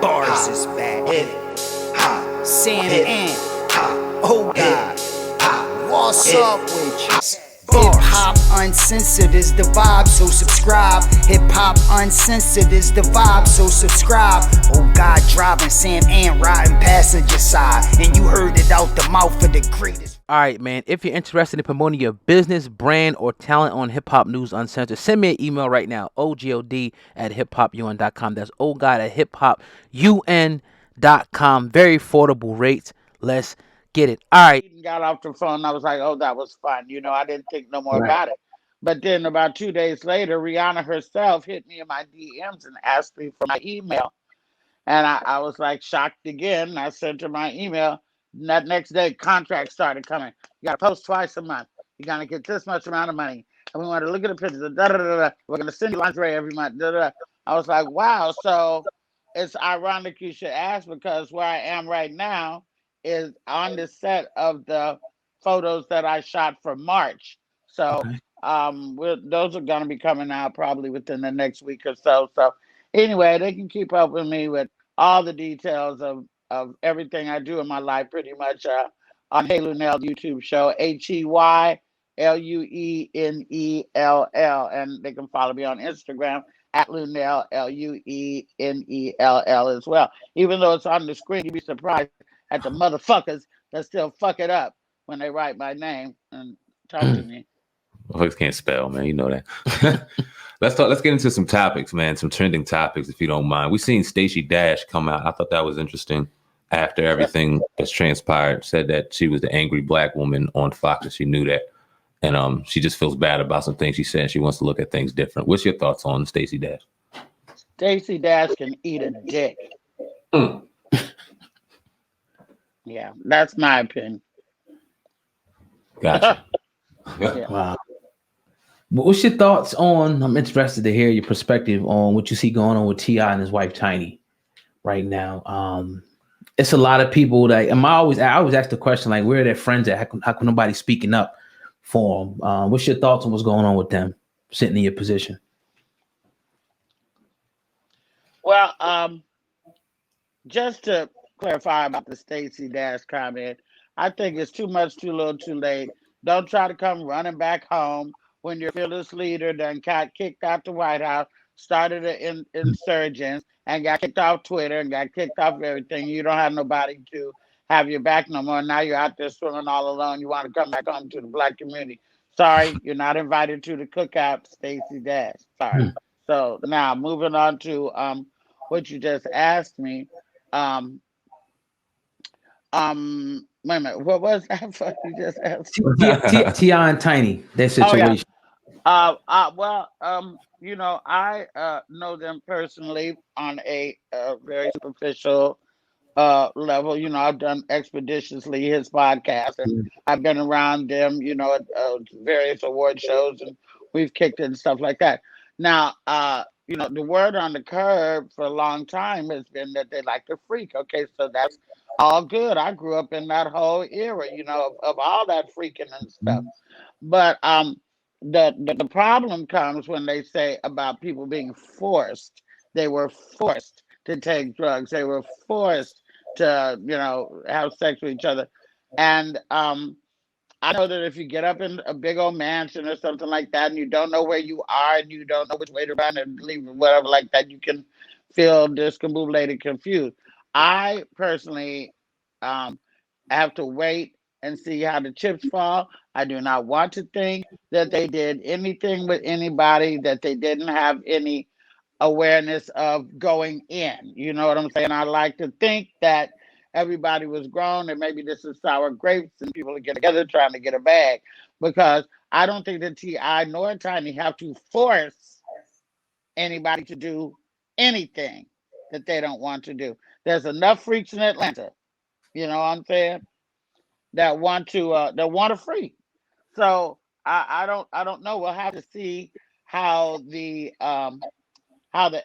Bars is back. Sam Ant. Oh God. What's up with you? Hip Hop Uncensored is the vibe, so subscribe. Hip Hop Uncensored is the vibe, so subscribe. Oh God, driving Sam Ant riding passenger side, and you heard it out the mouth of the greatest. All right, man. If you're interested in promoting your business, brand, or talent on Hip Hop News Uncensored, send me an email right now, ogod@hiphopun.com. That's ogod@hiphopun.com. Very affordable rates. Let's get it. All right. Got off the phone. I was like, oh, that was fun. You know, I didn't think no more about it. But then about 2 days later, Rihanna herself hit me in my DMs and asked me for my email. And I was like shocked again. I sent her my email. And that next day, contracts started coming. You got to post twice a month. You got to get this much amount of money. And we want to look at the pictures. Da, da, da, da. We're going to send you lingerie every month. Da, da, da. I was like, wow. So it's ironic you should ask, because where I am right now is on the set of the photos that I shot for March. So those are going to be coming out probably within the next week or so. So anyway, they can keep up with me with all the details of everything I do in my life pretty much on Hey Luenell YouTube show, HeyLuenell. And they can follow me on Instagram at Luenell, Luenell as well. Even though it's on the screen, you'd be surprised at the motherfuckers that still fuck it up when they write my name and talk to me. Folks can't spell, man. You know that. Let's get into some topics, man. Some trending topics, if you don't mind. We've seen Stacey Dash come out. I thought that was interesting. After everything that's transpired, said that she was the angry black woman on Fox, and she knew that. And she just feels bad about some things she said. She wants to look at things different. What's your thoughts on Stacey Dash? Stacey Dash can eat a dick. Yeah, that's my opinion. Gotcha. Yeah. Wow. What's your thoughts on? I'm interested to hear your perspective on what you see going on with T.I. and his wife Tiny right now. It's a lot of people that I always ask the question, like, where are their friends at? How come nobody's speaking up for them? What's your thoughts on what's going on with them sitting in your position? Well, just to clarify about the Stacey Dash comment, I think it's too much, too little, too late. Don't try to come running back home when your fearless leader done got kicked out the White House, started an insurgence, and got kicked off Twitter and got kicked off everything. You don't have nobody to have your back no more. Now you're out there swimming all alone. You want to come back home to the black community. Sorry, you're not invited to the cookout, Stacey Dash. Sorry. So now moving on to what you just asked me. Wait a minute. What was that? Fuck you just asked? T.I. and Tiny, their situation. Oh, yeah. You know, I know them personally on a very superficial level. You know, I've done Expeditiously, his podcast, and I've been around them, you know, at various award shows, and we've kicked it and stuff like that. Now, you know, the word on the curb for a long time has been that they like to freak. Okay, so that's all good. I grew up in that whole era, you know, of all that freaking and stuff. But the problem comes when they say about people being forced. They were forced to take drugs. They were forced to, you know, have sex with each other. And I know that if you get up in a big old mansion or something like that, and you don't know where you are, and you don't know which way to run and leave, or whatever like that, you can feel discombobulated, confused. I personally have to wait and see how the chips fall. I do not want to think that they did anything with anybody that they didn't have any awareness of going in. You know what I'm saying? I like to think that everybody was grown and maybe this is sour grapes and people are getting together trying to get a bag, because I don't think that T.I. nor Tiny have to force anybody to do anything that they don't want to do. There's enough freaks in Atlanta, you know what I'm saying, that want to freak. So I don't know. We'll have to see how the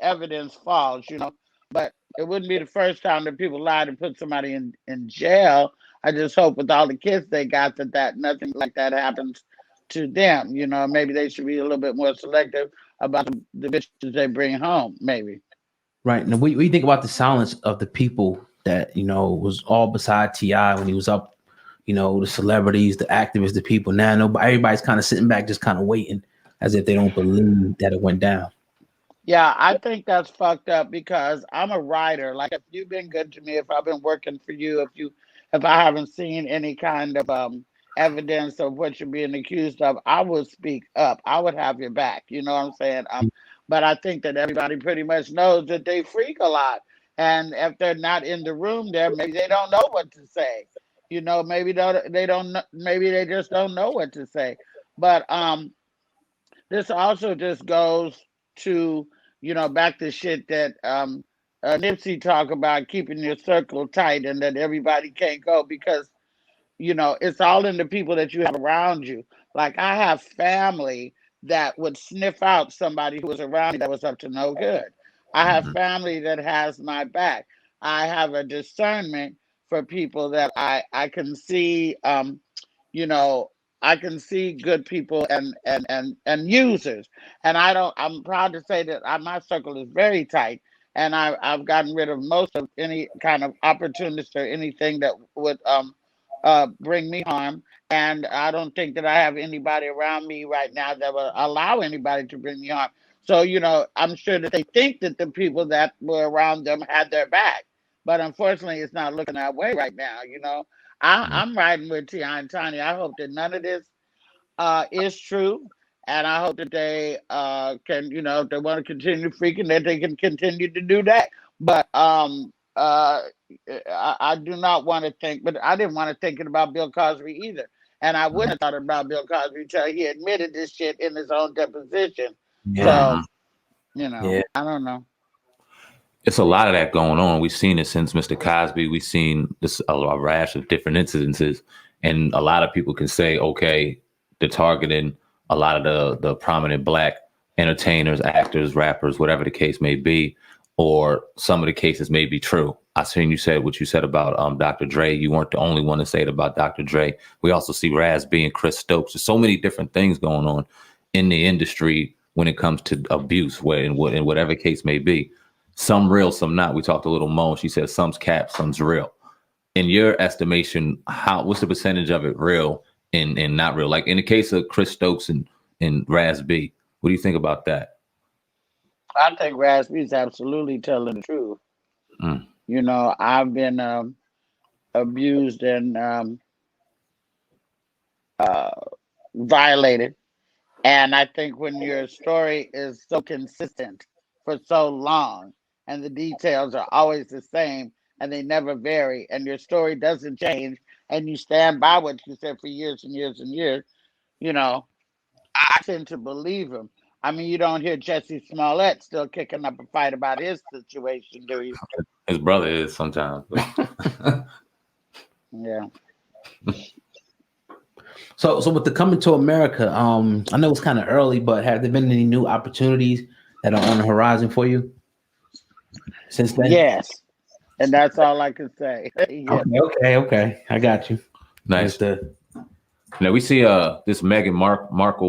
evidence falls, you know. But it wouldn't be the first time that people lied and put somebody in jail. I just hope with all the kids they got that nothing like that happens to them. You know, maybe they should be a little bit more selective about the bitches they bring home, maybe. Right. Now, what do you think about the silence of the people that, was all beside T.I. when he was up, the celebrities, the activists, the people. Now, everybody's kind of sitting back, just kind of waiting as if they don't believe that it went down. Yeah, I think that's fucked up because I'm a writer. Like if you've been good to me, if I've been working for you, if I haven't seen any kind of evidence of what you're being accused of, I would speak up. I would have your back. You know what I'm saying? But I think that everybody pretty much knows that they freak a lot. And if they're not in the room there, maybe they don't know what to say. Maybe they don't know, maybe they just don't know what to say. But this also just goes to, back to shit that Nipsey talk about, keeping your circle tight and that everybody can't go because, it's all in the people that you have around you. Like I have family that would sniff out somebody who was around me that was up to no good. I have family that has my back. I have a discernment for people that I can see, I can see good people and users. And I'm proud to say that my circle is very tight. And I've gotten rid of most of any kind of opportunist or anything that would bring me harm. And I don't think that I have anybody around me right now that will allow anybody to bring me harm. So, I'm sure that they think that the people that were around them had their back. But unfortunately, it's not looking that way right now. I'm riding with T.I. and Tiny. I hope that none of this is true. And I hope that they can, if they want to continue freaking, that they can continue to do that. But I do not want to think, but I didn't want to think about Bill Cosby either. And I wouldn't have thought about Bill Cosby until he admitted this shit in his own deposition. Yeah. So, I don't know. It's a lot of that going on. We've seen it since Mr. Cosby. We've seen this a rash of different incidences. And a lot of people can say, okay, they're targeting a lot of the prominent Black entertainers, actors, rappers, whatever the case may be, or some of the cases may be true. I seen you said what you said about Dr. Dre. You weren't the only one to say it about Dr. Dre. We also see Raz B and Chris Stokes. There's so many different things going on in the industry when it comes to abuse, in whatever case may be. Some real, some not. We talked a little Mo. She said some's cap, some's real. In your estimation, what's the percentage of it real and not real? Like in the case of Chris Stokes and Raz B, what do you think about that? I think Raz B is absolutely telling the truth. I've been abused and violated. And I think when your story is so consistent for so long and the details are always the same and they never vary and your story doesn't change and you stand by what you said for years and years and years, I tend to believe him. I mean, you don't hear Jesse Smollett still kicking up a fight about his situation, do you? His brother is sometimes. Yeah. So with the Coming to America, I know it's kind of early, but have there been any new opportunities that are on the horizon for you since then? Yes. And that's all I can say. Yeah. Okay. I got you. Nice. Now we see this Meghan Markle